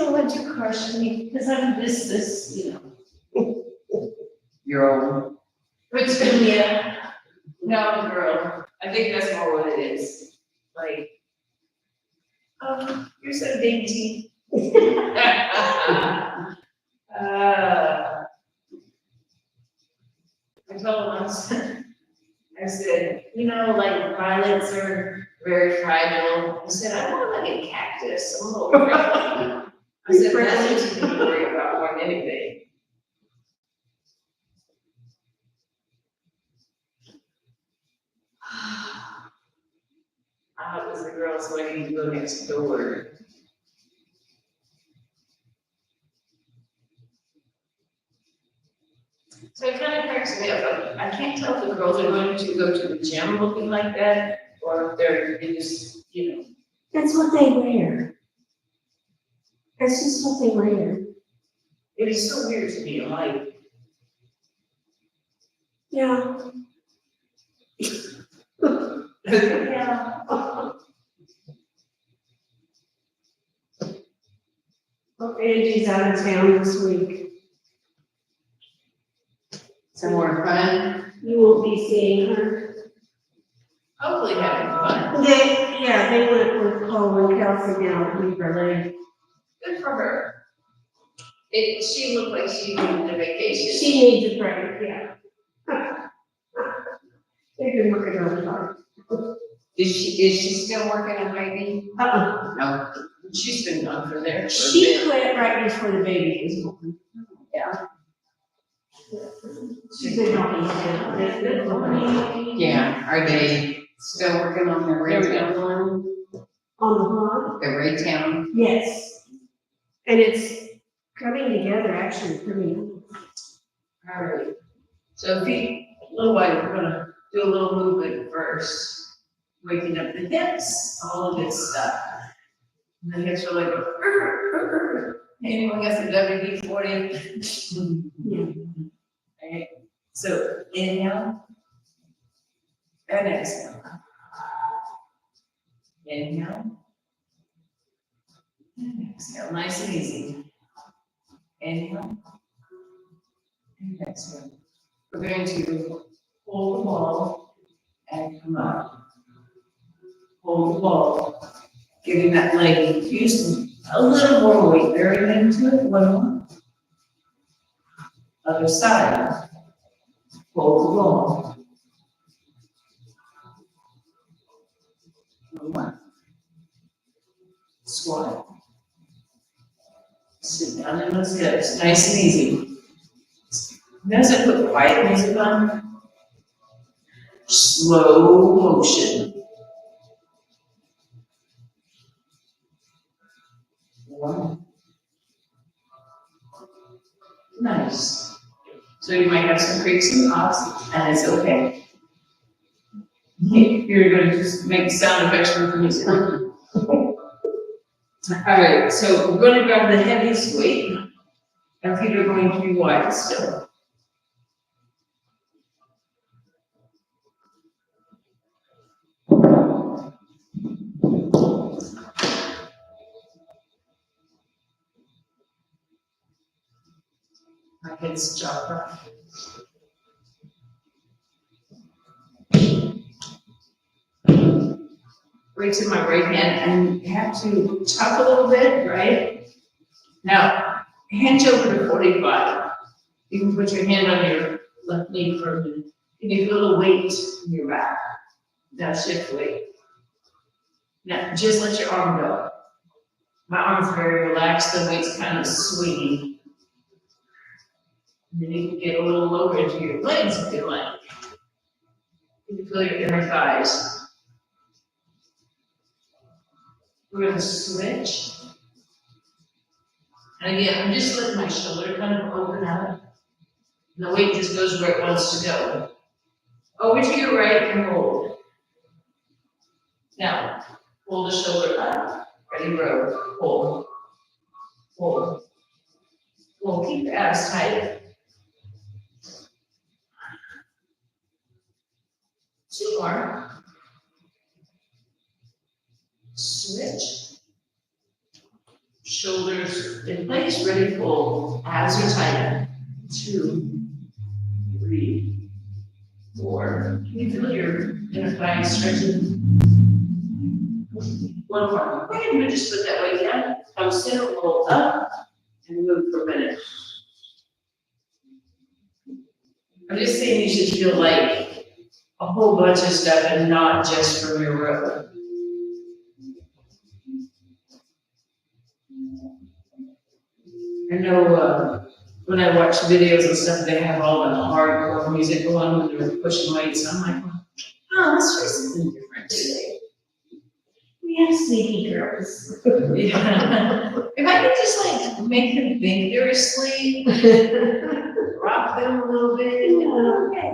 don't want to crush me, because I'm this, Your own. It's gonna be no, girl. I think that's more what it is. Like, oh, you're so dainty. I told him, I said, like violets are very fragile. I said, I want like a cactus, a little friendly. I said, that's what you can worry about more than anything. I was the girl, so I need to go next door. So it kind of cracks me up. I can't tell if the girls are going to go to the gym looking like that, or if they're just, That's what they wear. That's just what they wear. It is so weird to me. I'm like, Yeah. yeah. Well, Angie's out of town this week. Somewhere fun. You won't be seeing her. Hopefully having fun. They went with Cole and Kelsey down at Weaver Lake. Good for her. She looked like she needed a vacation. She needs a break, yeah. They've been working really hard. Is she still working at Ivy? No. She's been gone from there for a She bit. quit right before the baby was born. Yeah. She's been helping with it. Yeah. Are they still working on the Raytown one? On the lawn? The Raytown? Yes. And it's coming together actually pretty nice. All right. So little while, we're gonna do a little movement first. Waking up the hips, all of this stuff. And the hips are like, anyone got the WD-40? Yeah. Okay. So inhale and exhale. Inhale and exhale. Nice and easy. Inhale and exhale. We're going to hold the ball and come up. Hold the ball. Giving that leg infused a little more weight buried into it. One more. Other side. Hold the ball. One more. Squat. Sit down in those hips. Nice and easy. Notice I put quiet music on. Slow motion. One. Nice. So you might have some creaks and pops, and it's okay. You're going to just make sound effects from the music. All right, so we're going to grab the heaviest weight. Our feet are going to be wide still. My head's chakra. Reach in my right hand and you have to tuck a little bit, right? Now, hinge over to 45. You can put your hand on your left knee for a minute. And you feel a weight in your back. Now shift weight. Now, just let your arm go. My arm's very relaxed, the weight's kind of swinging. And then you can get a little lower into your legs if you like. You can feel your inner thighs. We're going to switch. And again, I'm just letting my shoulder kind of open up. And the weight just goes where it wants to go. Over to your right and hold. Now, pull the shoulder up. Ready, row. Hold. Hold. Hold. Keep your abs tight. 2 more. Switch. shoulders in place, ready, fold, abs are tight. 2, 3, 4. Can you feel your inner thigh stretching? 1 more. Okay, I'm gonna just put that weight down. Come center, roll up, and move for a minute. I'm just saying you should feel like a whole bunch of stuff and not just from your row. I know when I watch videos and stuff, they have all the hardcore music going when they're pushing weights. I'm like, oh, let's try something different today. We have sneaky girls. Yeah. If I could just like make them think they're asleep, rock them a little bit, okay.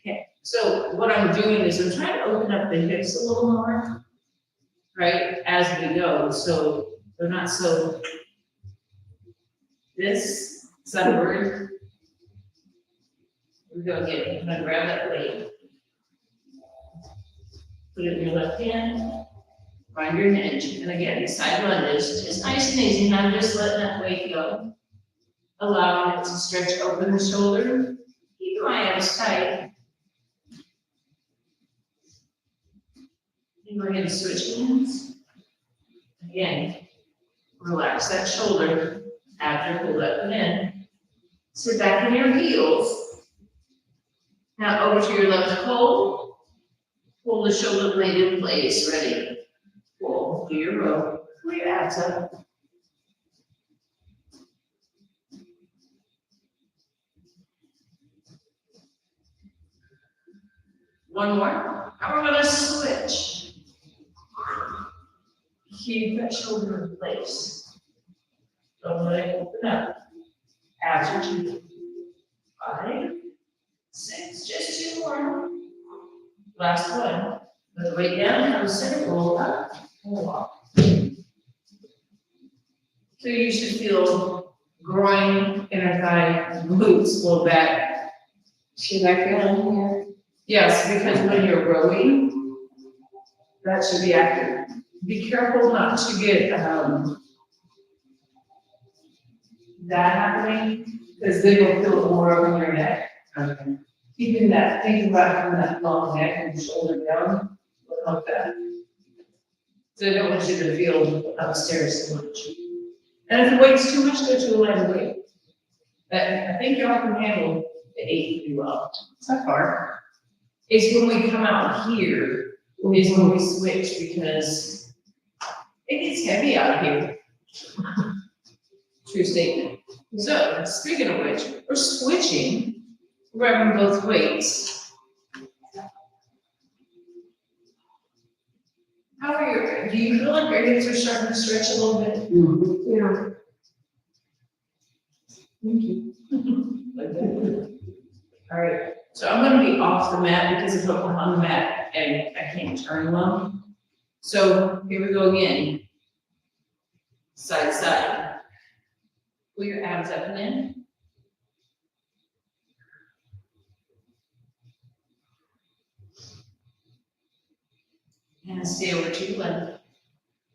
Okay, so what I'm doing is I'm trying to open up the hips a little more, right, as we go, so they're not so, is that a word? Here we go again, I'm gonna grab that weight. Put it in your left hand, find your hinge, and again, side lunges, just nice and easy, not just letting that weight go. Allowing it to stretch open the shoulder, keep my abs tight. And go ahead and switch hands. Again, relax that shoulder after pull up and in. Sit back in your heels. Now over to your left pole. Pull the shoulder blade in place, ready. Pull, do your row, pull your abs up. One more, and we're gonna switch. Keep that shoulder in place. Don't let it open up. Abs are 2, 5, 6, just 2 more. Last one. Put the weight down, have a center, roll up, pull off. So you should feel groin, inner thigh, glutes, pull back. Should I feel in here? Yes, because when you're rowing, that should be active. Be careful not to get that happening, because then you'll feel it more over your neck. Okay. Keeping that, think about from that long neck and shoulder down, look like that. So I don't want you to feel upstairs so much. And if the weight's too much, go to a lighter weight. But I think y'all can handle the 8 pretty well. It's not hard. It's when we come out here, is when we switch, because it gets heavy out here. True statement. So, speaking of which, we're switching, grabbing both weights. How are your, do you feel like your hips are starting to stretch a little bit? Yeah. Thank you. Like that. All right, so I'm gonna be off the mat because if I'm on the mat and I can't turn well. So here we go again. Side, side. Pull your abs up and in. And stay over to your left.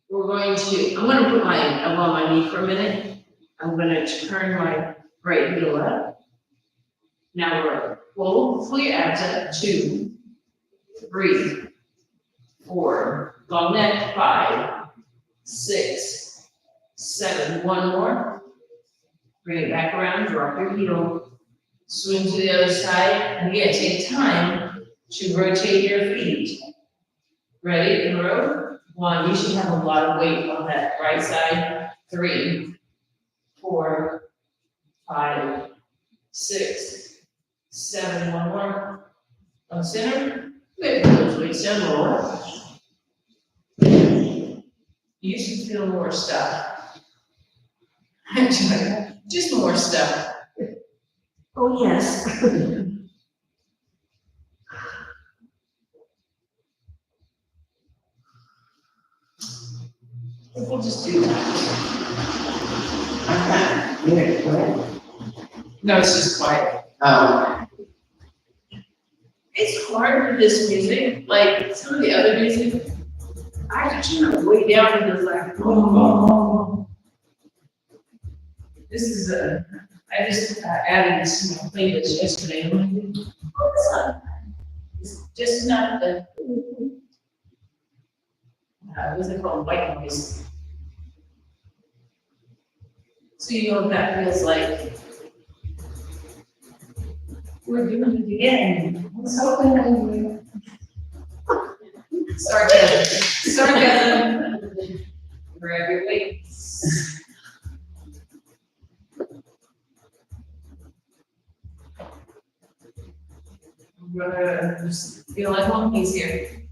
We're going to, I'm gonna put my elbow on my knee for a minute. I'm gonna turn my right heel up. Now we're pull your abs up, 2, 3, 4, long neck, 5, 6, 7, 1 more. Bring it back around, drop your heel, swing to the other side, and again, take time to rotate your feet. Ready, in a row? 1, you should have a lot of weight on that right side. 3, 4, 5, 6, 7, 1 more. On center, good, those weights down lower. You should feel more stuff. Just more stuff. Oh, yes. We'll just do that. Okay. Good, good. No, it's just quiet. Oh. It's hard for this music, like some of the other music. I have to turn way down and it's like, oh. This is I just added this to my playlist yesterday. I'm like, oh, it's not, it's just not the, what's it called, white noise. So you know what that feels like. We're doing it again. What's happening? Sarcasm. Sarcasm. Grab your weights. We're gonna just feel like monkeys here.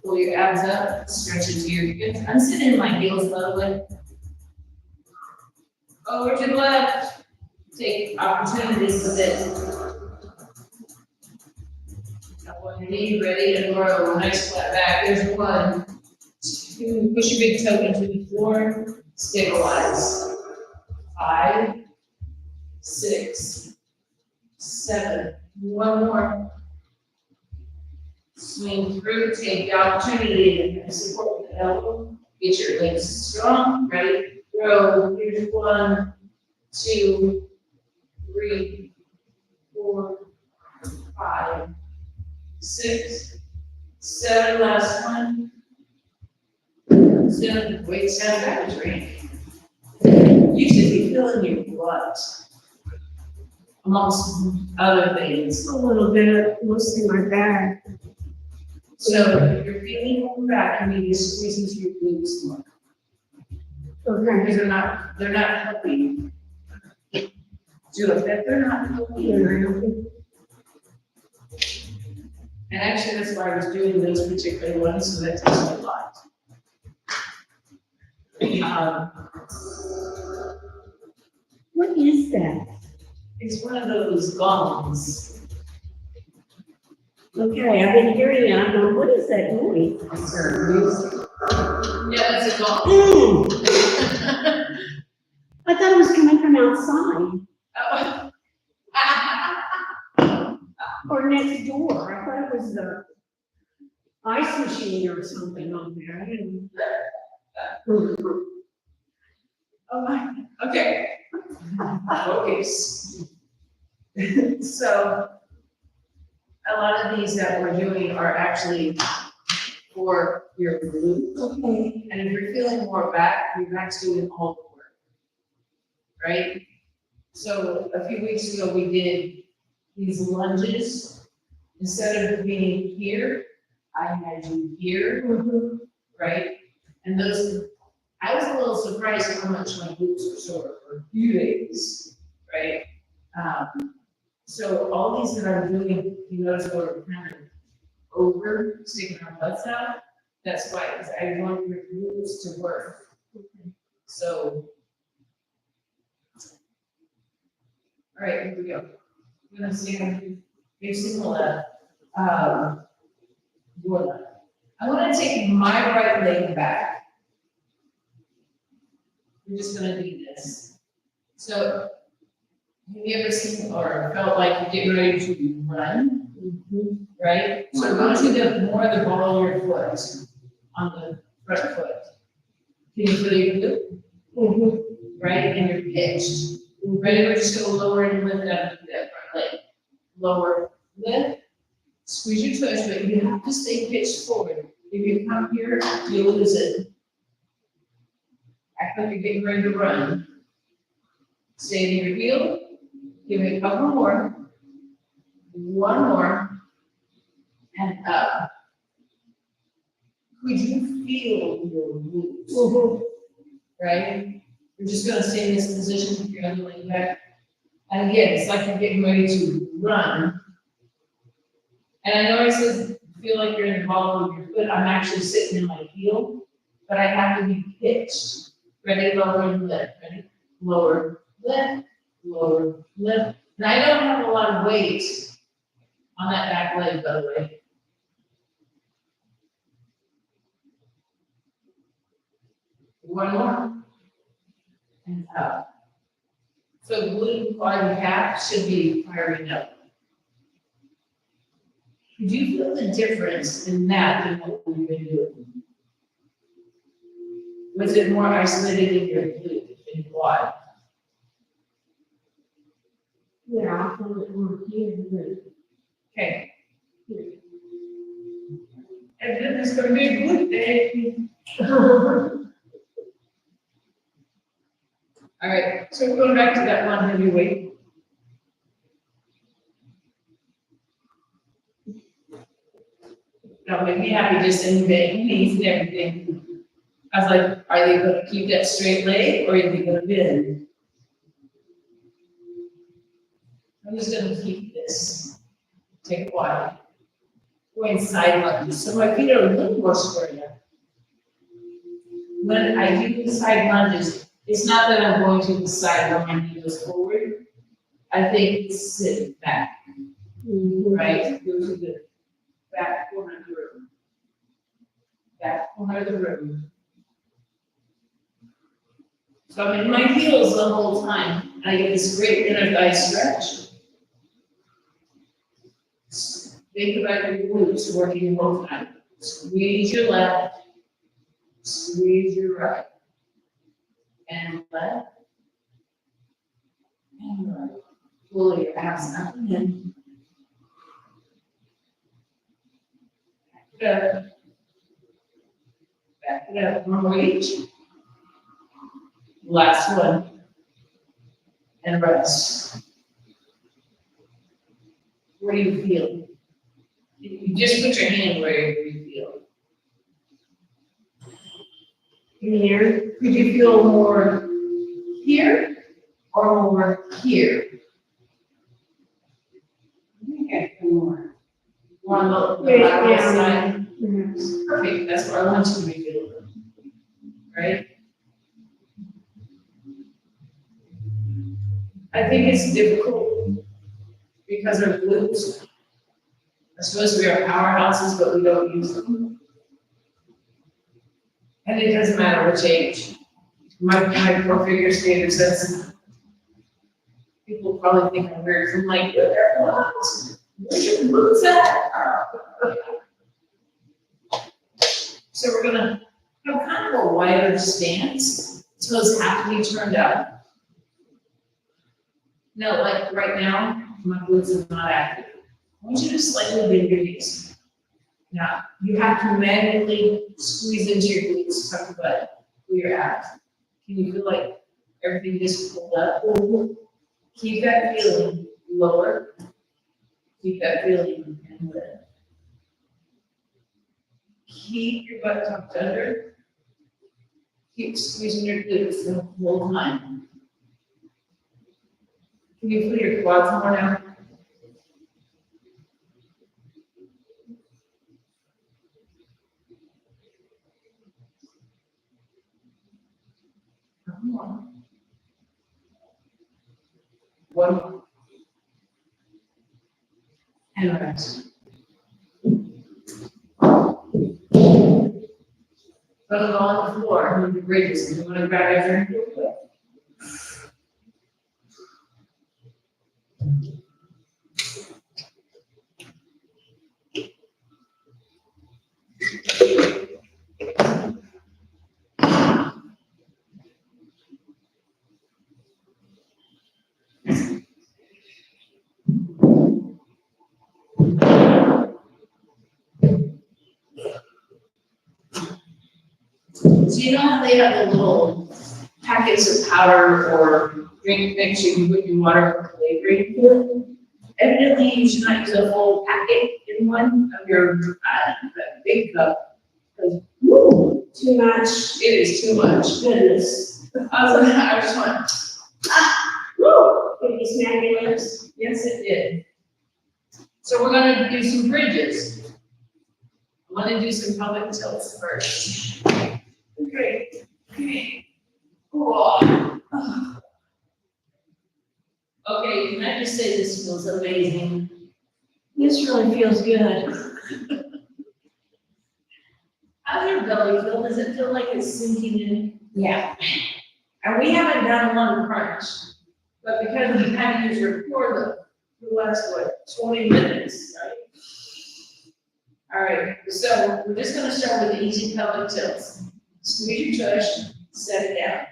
Pull your abs up, stretch into your hips. I'm sitting in my heels, by the way. Over to the left. Take opportunities with it. One knee, ready to grow. Nice flat back. There's 1, 2. Push your big toe into the floor. Stabilize. 5, 6, 7. One more. Swing through. Take the opportunity to support with the elbow. Get your legs strong. Ready? Grow. Here's 1, 2, 3, 4, 5, 6, 7, last one. 7, weights down back range. You should be feeling your butt, amongst other things. A little bit, mostly my back. So if you're feeling your back, you need to squeeze into your glutes more. Okay. Because they're not healthy. Do it, that they're not healthy. And actually, that's why I was doing those particular ones, so that takes a lot. What is that? It's one of those gongs. Okay, I've been hearing it. I'm going, what is that noise? It's her music. Yeah, it's a gong. I thought it was coming from outside or next door. I thought it was the ice machine or something on there. I didn't. Oh my, okay. Focus. So, a lot of these that we're doing are actually for your glutes. Okay. And if you're feeling more back, your back's doing all the work, right? So a few weeks ago, we did these lunges. Instead of being here, I had you here, right? And those, I was a little surprised at how much my glutes were sore for a few days, right? So all these that I'm doing, you notice we're kind of over, sticking our butts out. That's why, because I want your glutes to work. So, all right, here we go. I'm gonna stand facing the left, your left. I want to take my right leg back. We're just gonna do this. So, have you ever seen or felt like you're getting ready to run? Right? So I want you to more the ball of your foot on the front foot. Can you feel your glute? Right? And you're pitched. Ready? We're just gonna lower and lift up that front leg. Lower, lift, squeeze your toes, but you have to stay pitched forward. If you come here, you lose it. Act like you're getting ready to run. Stay in your heel. Give it a couple more. One more. And up. Could you feel your glutes? Right? You're just gonna stay in this position with your other leg back. And again, it's like you're getting ready to run. And I know I said feel like you're in the ball of your foot. I'm actually sitting in my heel, but I have to be pitched. Ready, lower, and lift. Ready? Lower, lift, lower, lift. And I don't have a lot of weight on that back leg, by the way. One more. And up. So glute, quad, and calf should be firing up. Do you feel the difference in that than what we've been doing? Was it more isolated in your glute and quad? Yeah, I thought it was here, Okay. And then there's gonna be a glute day. but. All right, so we're going back to that one heavyweight. That made me happy just in bed, knees and everything. I was like, are they gonna keep that straight leg or are they gonna bend? I'm just gonna keep this. Take a while. Going side lunges, so my feet are a little more squared up. When I do the side lunges, it's not that I'm going to the side where my knee goes forward. I think sit back, right? Go to the back corner of the room. Back corner of the room. So I'm in my heels the whole time, and I get this great inner thigh stretch. Think about your glutes working the whole time. Squeeze your left, squeeze your right. And left, and right. Pull your abs up and in. Back it up. Back it up, one more each. Last one. And rest. Where do you feel? You just put your hand where you feel. Here. Could you feel more here or more here? I think I feel more. More on the Yeah, lateral yeah. side. Yes. Perfect, that's what I want you to be feeling. Right? I think it's difficult because our glutes are supposed to be our powerhouses, but we don't use them. And it doesn't matter which age. My four figure skater says, people probably think I'm weird from like, where's your glutes at? So we're gonna have kind of a wider stance, toes have to be turned up. No, like right now, my glutes are not active. I want you to slightly bend your knees. Now, you have to manually squeeze into your glutes, tuck your butt, pull your abs. Can you feel like everything just pulled up? Keep that feeling lower. Keep that feeling and lift. Keep your butt tucked under. Keep squeezing your glutes the whole time. Can you feel your quads more now? Come on. One more. And rest. Put it on the floor, move your bridges, you want to grab everything real quick. So you know how they have the little packets of powder or drink mix you can put in water flavoring? Evidently, you should not use a whole packet in one of your big cup, because Too much. it is too much. Goodness. I just went, Woo! Did you snag your lips? yes, it did. So we're gonna do some bridges. I'm gonna do some pelvic tilts first. Okay. Okay. Cool. Okay, can I just say this feels amazing? This really feels good. How's your belly feel? Does it feel like it's sinking in? Yeah. And we haven't done one crunch, but because we had to use your core the last, 20 minutes, right? All right, so we're just gonna start with the easy pelvic tilts. Squeeze your tush, set it down.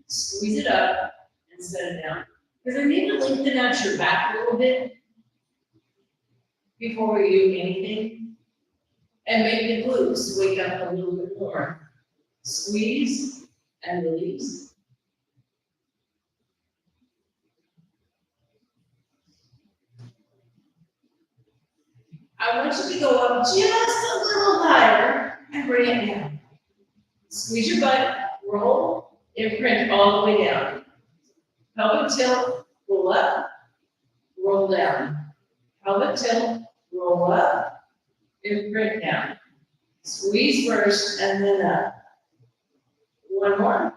Squeeze it up and set it down. Because I need to lengthen out your back a little bit before we do anything. And make the glutes wake up a little bit more. Squeeze and release. I want you to go up just a little higher and bring it down. Squeeze your butt, roll, imprint all the way down. Pelvic tilt, roll up, roll down. Pelvic tilt, roll up, imprint down. Squeeze first and then up. One more.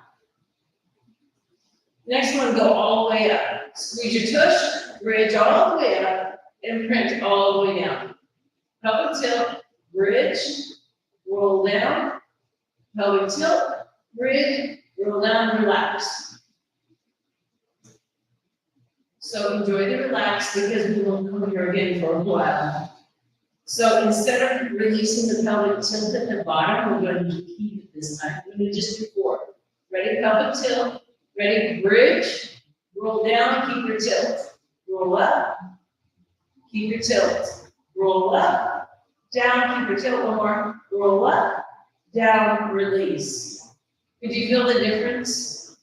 Next one, go all the way up. Squeeze your tush, bridge all the way up, imprint all the way down. Pelvic tilt, bridge, roll down. Pelvic tilt, bridge, roll down, relax. So enjoy the relax because we won't come here again for a while. So instead of releasing the pelvic tilt at the bottom, we're going to keep it this time. We're going to just do 4. Ready, pelvic tilt. Ready, bridge. Roll down, keep your tilt. Roll up. Keep your tilt. Roll up. Down, keep your tilt. One more. Roll up. Down, release. Could you feel the difference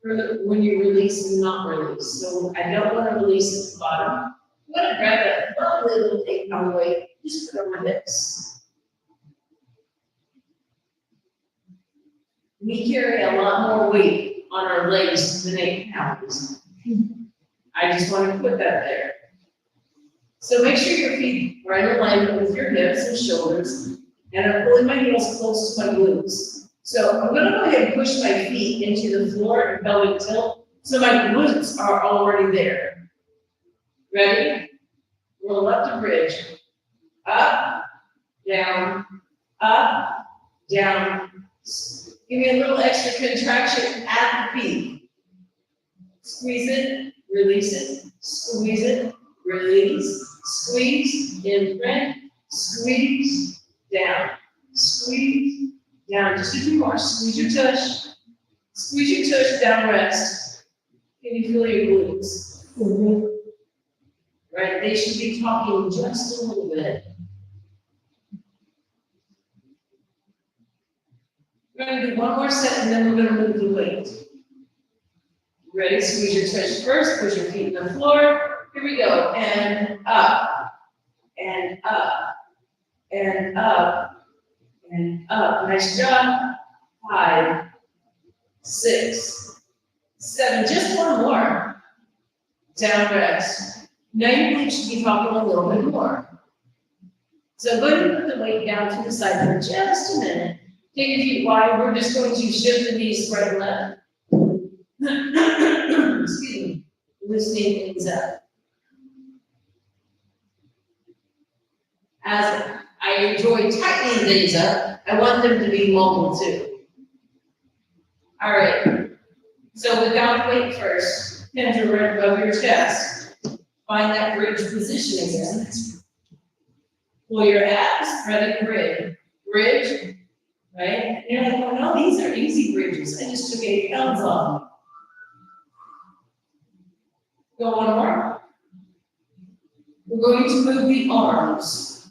when you release and not release? So I don't want to release at the bottom. I'm going to grab a lovely little 8-pound weight. Just put it on my hips. We carry a lot more weight on our legs than 8 pounds. I just want to put that there. So make sure your feet are in alignment with your hips and shoulders, and I'm pulling my heels close to my glutes. So I'm going to go ahead and push my feet into the floor and pelvic tilt, so my glutes are already there. Ready? Roll up to bridge. Up, down, up, down. Give me a little extra contraction at the peak. Squeeze it, release it, squeeze it, release, squeeze, imprint, squeeze, down, squeeze, down. Just a few more. Squeeze your tush. Squeeze your tush, down, rest. Can you feel your glutes? Mm-hmm. Right, they should be talking just a little bit. We're going to do one more set and then we're going to move the weight. Ready? Squeeze your tush first, push your feet on the floor. Here we go. And up, and up, and up, and up. Nice job. 5, 6, 7. Just one more. Down, rest. Now your glutes should be talking a little bit more. So go ahead and put the weight down to the side for just a minute. Take your feet wide. We're just going to shift the knees right and left. Excuse me. Loosening things up. As I enjoy tightening things up, I want them to be mobile too. All right. So without weight first, hands are right above your chest. Find that bridge position again. Pull your abs, ready, bridge. Bridge, right? And you're like, oh no, these are easy bridges. I just took 8 pounds off. Go one more. We're going to move the arms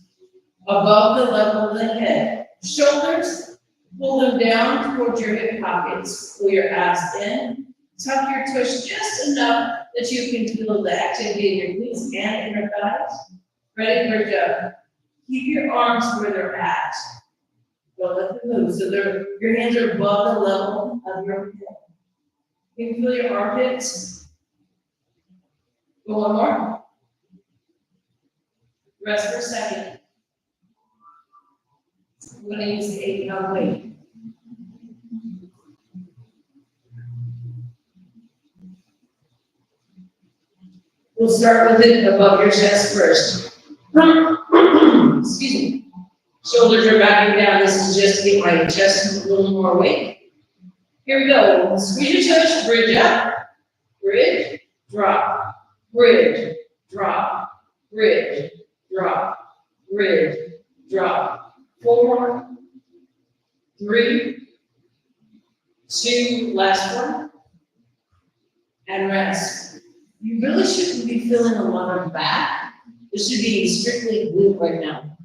above the level of the head. Shoulders, pull them down towards your hip pockets. Pull your abs in. Tuck your tush just enough that you can feel the activity in your glutes and inner thighs. Ready, bridge up. Keep your arms where they're at. Don't let them move. So your hands are above the level of your head. You can feel your armpits. Go one more. Rest for a second. I'm going to use the 8-pound weight. We'll start with it above your chest first. Excuse me. Shoulders are backing down. This is just to get my chest a little more weight. Here we go. Squeeze your tush, bridge up, bridge, drop, bridge, drop, bridge, drop, bridge, drop. 4, 3, 2, last one. And rest. You really shouldn't be feeling a lot of back. This should be strictly glute right now.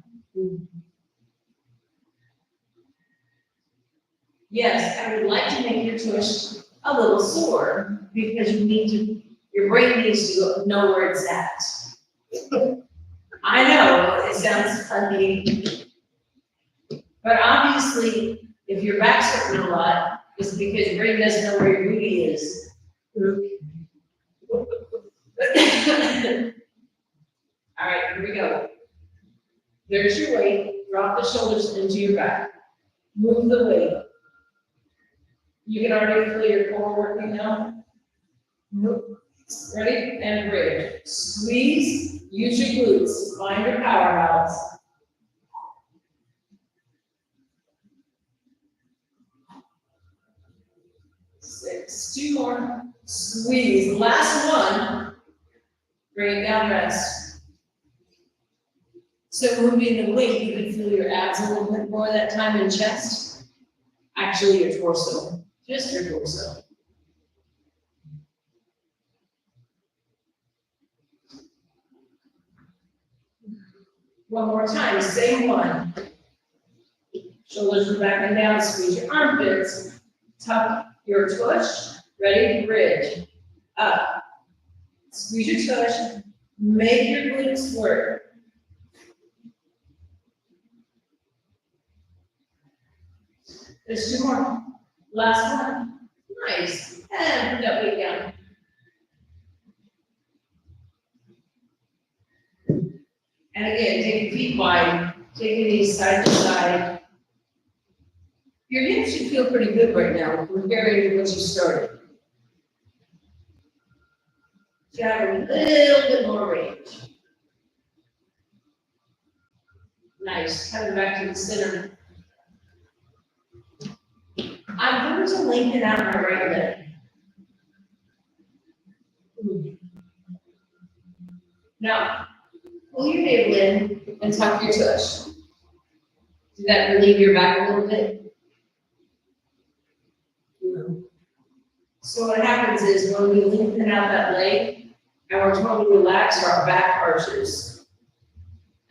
Yes, I would like to make your tush a little sore because your brain needs to know where it's at. I know, it sounds funny. But obviously, if your back's hurting a lot, it's because your brain doesn't know where your booty is. All right, here we go. There's your weight. Drop the shoulders into your back. Move the weight. You can already feel your core working now. Ready? And bridge. Squeeze. Use your glutes. Find your powerhouse. Six. 2 more. Squeeze. Last one. Bring it down, rest. So moving the weight, you can feel your abs a little bit more that time in chest. Actually, your torso. Just your torso. One more time, same one. Shoulders are back and down, squeeze your armpits. Tuck your tush. Ready? Bridge. Up. Squeeze your tush. Make your glutes work. There's 2 more. Last one. Nice. And put that weight down. And again, take your feet wide. Take your knees side to side. Your hips should feel pretty good right now compared to what you started. You have a little bit more range. Nice. Coming back to the center. I'm going to lengthen out my right leg. Now, pull your navel in and tuck your tush. Does that relieve your back a little bit? No. So what happens is when we lengthen out that leg and we're totally relaxed, our back arches.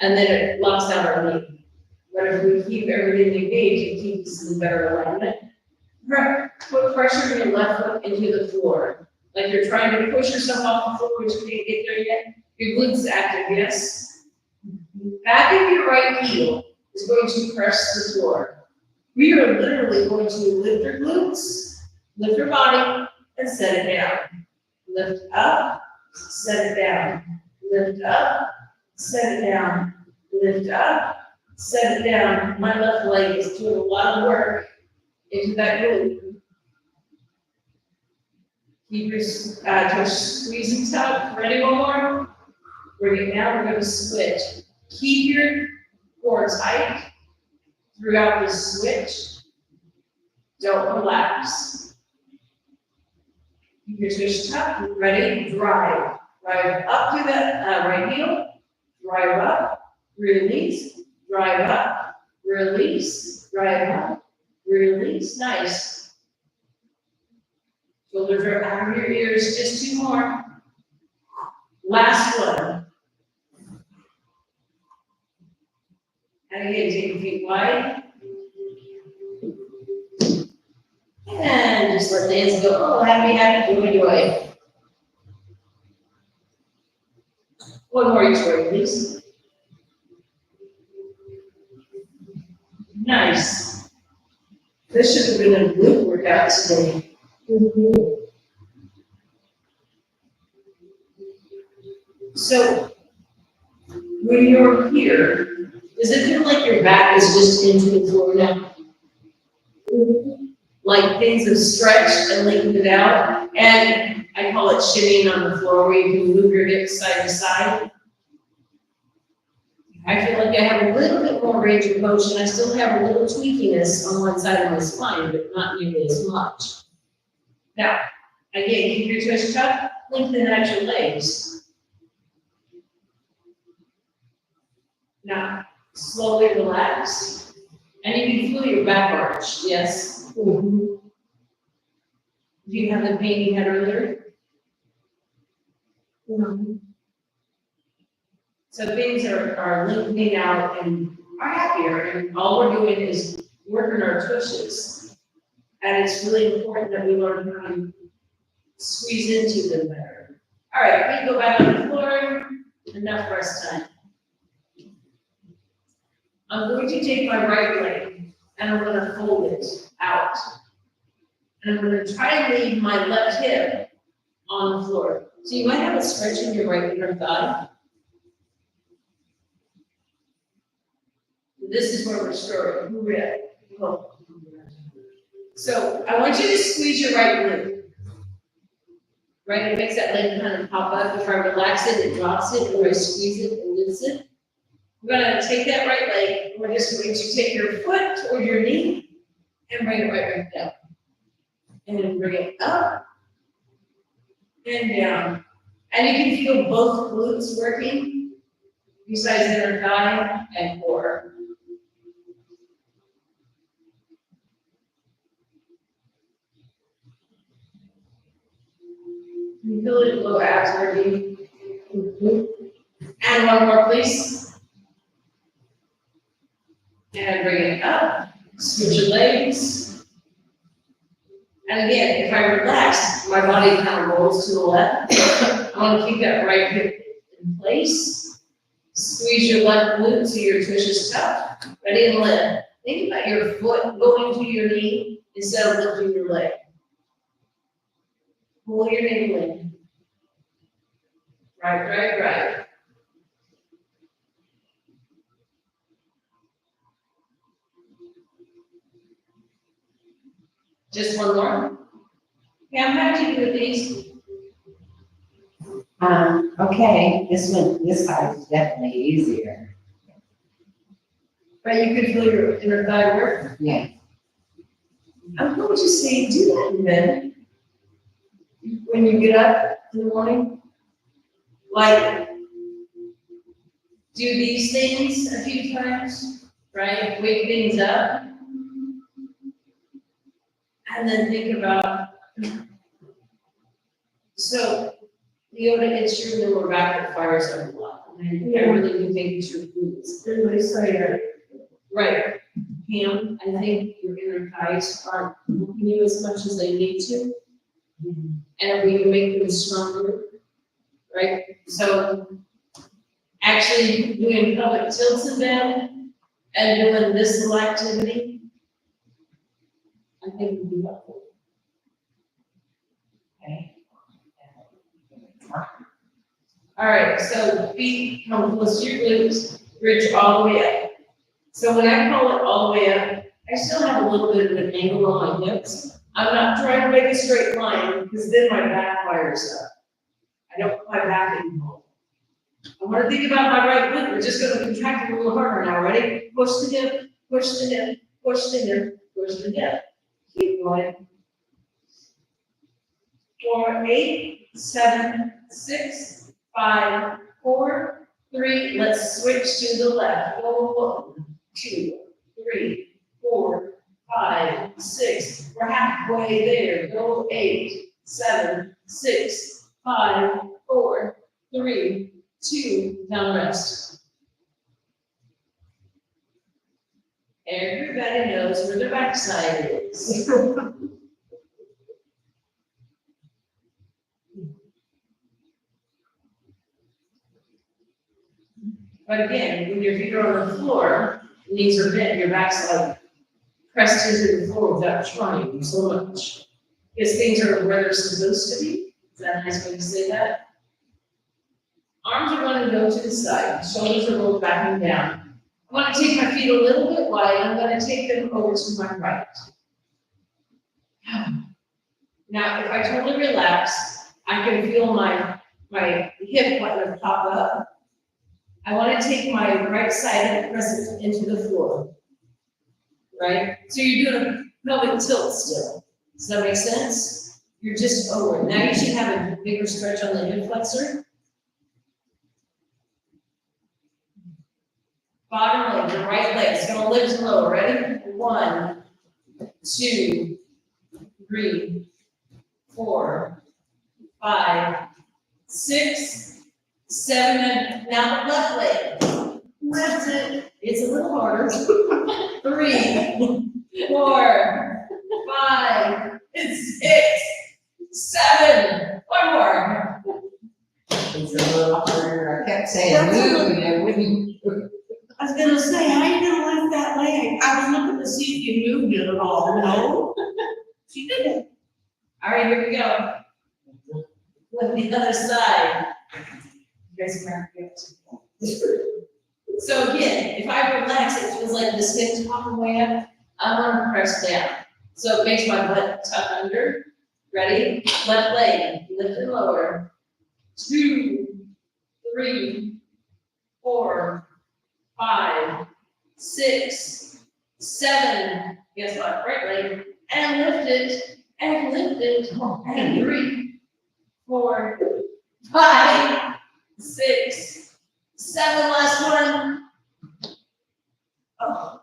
And then it locks out our knee. But if we keep everything engaged, it keeps us in better alignment. Put pressure in your left foot into the floor. Like you're trying to push yourself off the floor, but you can't get there yet. Your glutes active, yes? Back of your right heel is going to press the floor. We are literally going to lift your glutes, lift your body, and set it down. Lift up, set it down. Lift up, set it down. Lift up, set it down. My left leg is doing a lot of work into that glute. Keep your tush squeezing top. Ready, one more? Bring it down, we're going to switch. Keep your core tight throughout the switch. Don't relax. Keep your tush tucked. Ready? Drive. Drive up to the right heel. Drive up. Release. Drive up. Release. Drive up. Release. Nice. Shoulders are out of your ears. Just 2 more. Last one. And again, take your feet wide. And just let the hands go. Oh, happy, happy, joy. One more each way, please. Nice. This should have been a glute workout today. So, when you're here, does it feel like your back is just into the floor now? Like things have stretched and lengthened out? And I call it shimmying on the floor, where you can move your hips side to side. I feel like I have a little bit more range of motion. I still have a little tweakiness on one side of my spine, but not nearly as much. Now, again, keep your twist tucked, lengthen out your legs. Now, slowly relax, and you can feel your back arch, yes? Do you have the pain you had earlier? No. So things are lengthening out and are happier, and all we're doing is working our tushes. And it's really important that we learn how to squeeze into them better. All right, we can go back on the floor, enough rest time. I'm going to take my right leg and I'm gonna fold it out. And I'm gonna try and leave my left hip on the floor. So you might have a stretch in your right inner thigh. This is where we're starting. So I want you to squeeze your right glute. Right, it makes that leg kind of pop up. If I relax it, it drops it. If I squeeze it, it lifts it. We're gonna take that right leg. We're just going to take your foot toward your knee and bring it right back down. And then bring it up and down. And you can feel both glutes working, besides inner thigh and core. You feel it low abs working. And one more, please. And bring it up. Switch your legs. And again, if I relax, my body kind of rolls to the left. I want to keep that right hip in place. Squeeze your left glute so your tush is tough. Ready and lift. Think about your foot going to your knee instead of lifting your leg. Pull your knee in. Right. Just one more. Yeah, how do you do with these? Okay, this side is definitely easier. But you could feel your inner thigh work. Yeah. I'm going to say do that in bed. When you get up in the morning. Like, do these things a few times, right? Wake things up. And then think about, so Leota, it's your lower back that fires up a lot. And I really do think it's your glutes. Everybody say that. Right. Pam, I think your inner thighs aren't moving you as much as they need to. And if we can make them stronger, right? So actually doing pelvic tilts in bed and doing this little activity, I think would be helpful. Okay. All right, so feet come close to your glutes, bridge all the way up. So when I call it all the way up, I still have a little bit of an angle on my hips. I'm not trying to make a straight line because then my back fires up. I don't put my back anymore. I want to think about my right glute. We're just going to contract a little harder now. Ready? Push the hip, push the hip, push the hip, push the hip. Keep going. 4, 8, 7, 6, 5, 4, 3. Let's switch to the left. 1, 2, 3, 4, 5, 6. We're halfway there. Go 8, 7, 6, 5, 4, 3, 2. Down rest. Everybody knows where their backside is. But again, when your feet are on the floor, knees are bent, your back's like pressed into the floor without trying so much. Because things are where they're supposed to be. Is that a nice way to say that? Arms are going to go to the side, shoulders are rolled back and down. I want to take my feet a little bit wide, I'm going to take them over to my right. Now, if I totally relax, I can feel my hip wanting to pop up. I want to take my right side and press it into the floor. Right? So you're doing a pelvic tilt still. Does that make sense? You're just over. Now you should have a bigger stretch on the hip flexor. Bottom leg, the right leg is going to lift and lower. Ready? 1, 2, 3, 4, 5, 6, 7, and now the left leg. Lift it. It's a little harder. 3, 4, 5, 6, 7. One more. It's a little harder. I kept saying move and it wouldn't. I was gonna say, how you gonna lift that leg? I was looking to see if you moved it at all. No? She didn't. All right, here we go. With the other side. You guys are So again, if I relax, it feels like the skin's popping way up. I'm gonna press down. So it makes my butt tuck under. Ready? Left leg, lift and lower. 2, 3, 4, 5, 6, 7. Guess what? Right leg. And lift it. And lift it. And 3, 4, 5, 6, 7. Last one. Oh,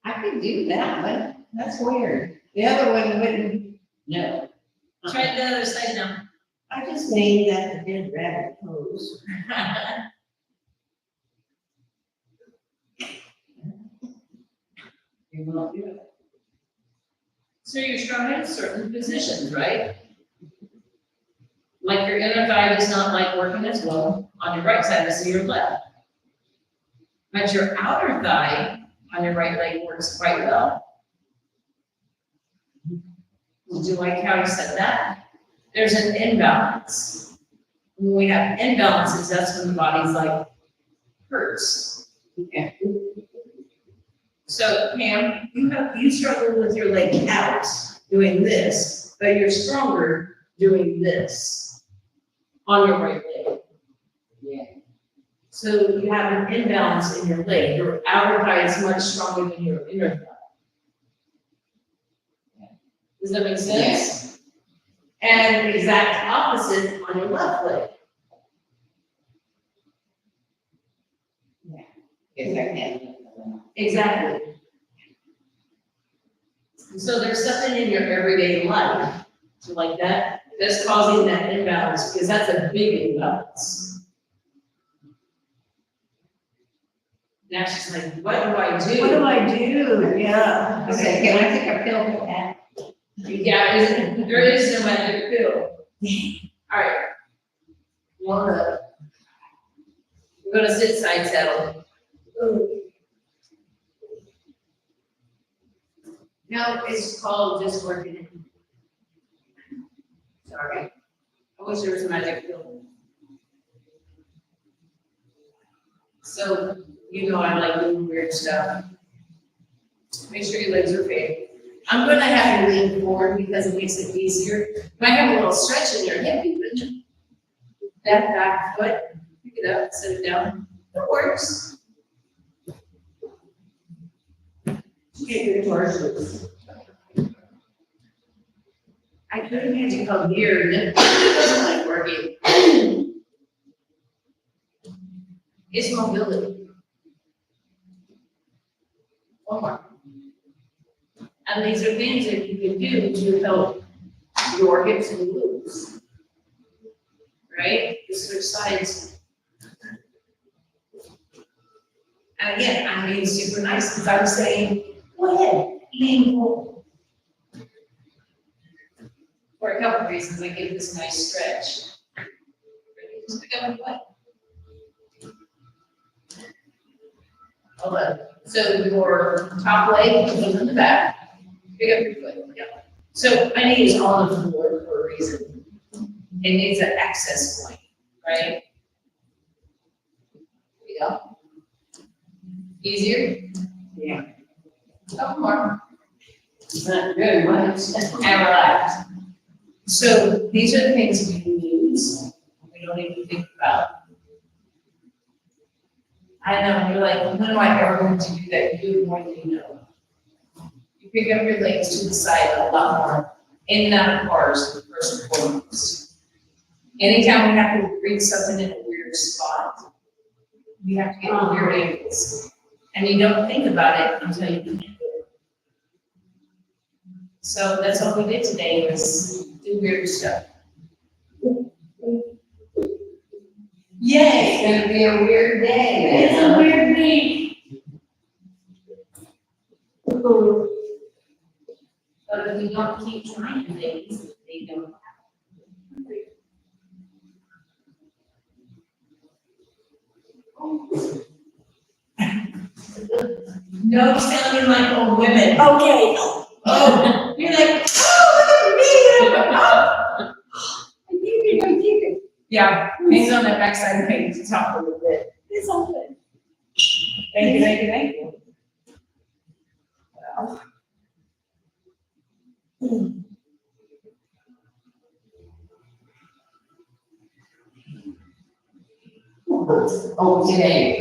I could do that one. That's weird. The other one wouldn't. No. try the other side now. I just named that the dead rabbit pose. You won't do it. So you're strong in certain positions, right? Like your inner thigh does not like working as well on your right side as your left. But your outer thigh on your right leg works quite well. Do you like how you said that? There's an imbalance. When we have imbalances, that's when the body's like hurts. Okay. So Pam, you struggle with your leg out doing this, but you're stronger doing this on your right leg. Yeah. So you have an imbalance in your leg. Your outer thigh is much stronger than your inner thigh. Does that make sense? And the exact opposite on your left leg. Yes, I can. Exactly. So there's something in your everyday life, like that, that's causing that imbalance, because that's a big imbalance. Now she's like, what do I do? What do I do? Yeah. Okay, can I take a pill for that? Yeah, there is no magic pill. All right. One up. We're gonna sit side saddle. No, it's called just working it. Sorry. I wish there was a magic pill. So, you know I like doing weird stuff. Make sure your legs are big. I'm gonna have you lean forward because it makes it easier. You might have a little stretch in your hip, but that back foot, pick it up, set it down. It works. Get your torso. I couldn't have you come here, and it doesn't like working. It's mobility. One more. And these are things that you can do to help your hips and glutes. Right? You switch sides. And again, I'm being super nice because I'm saying, go ahead, lean forward. For a couple of reasons, I give this nice stretch. Ready? Just pick up my foot. Hold on. So your top leg goes in the back. Pick up your foot. Yep. So my knee is on the floor for a reason. It needs an access point, right? Here we go. Easier? Yeah. Couple more. It's not good, much. And relax. So these are the things we can use. We don't even think about. I know, you're like, when am I ever going to do that? You do it more than you know. You pick up your legs to the side a lot more. In and out of cars, first and foremost. Anytime we have to bring something in a weird spot, we have to get weird angles. And you don't think about it until you can do it. So that's all we did today was do weird stuff. Yay! It's gonna be a weird day. It's a weird week. But if we don't keep trying things, they don't happen. No sounding like old women. Okay. Oh, you're like, oh, look at me. Oh. I did it. Yeah, hands on that backside paint to top a little bit. It's all good. Thank you. Oh, today.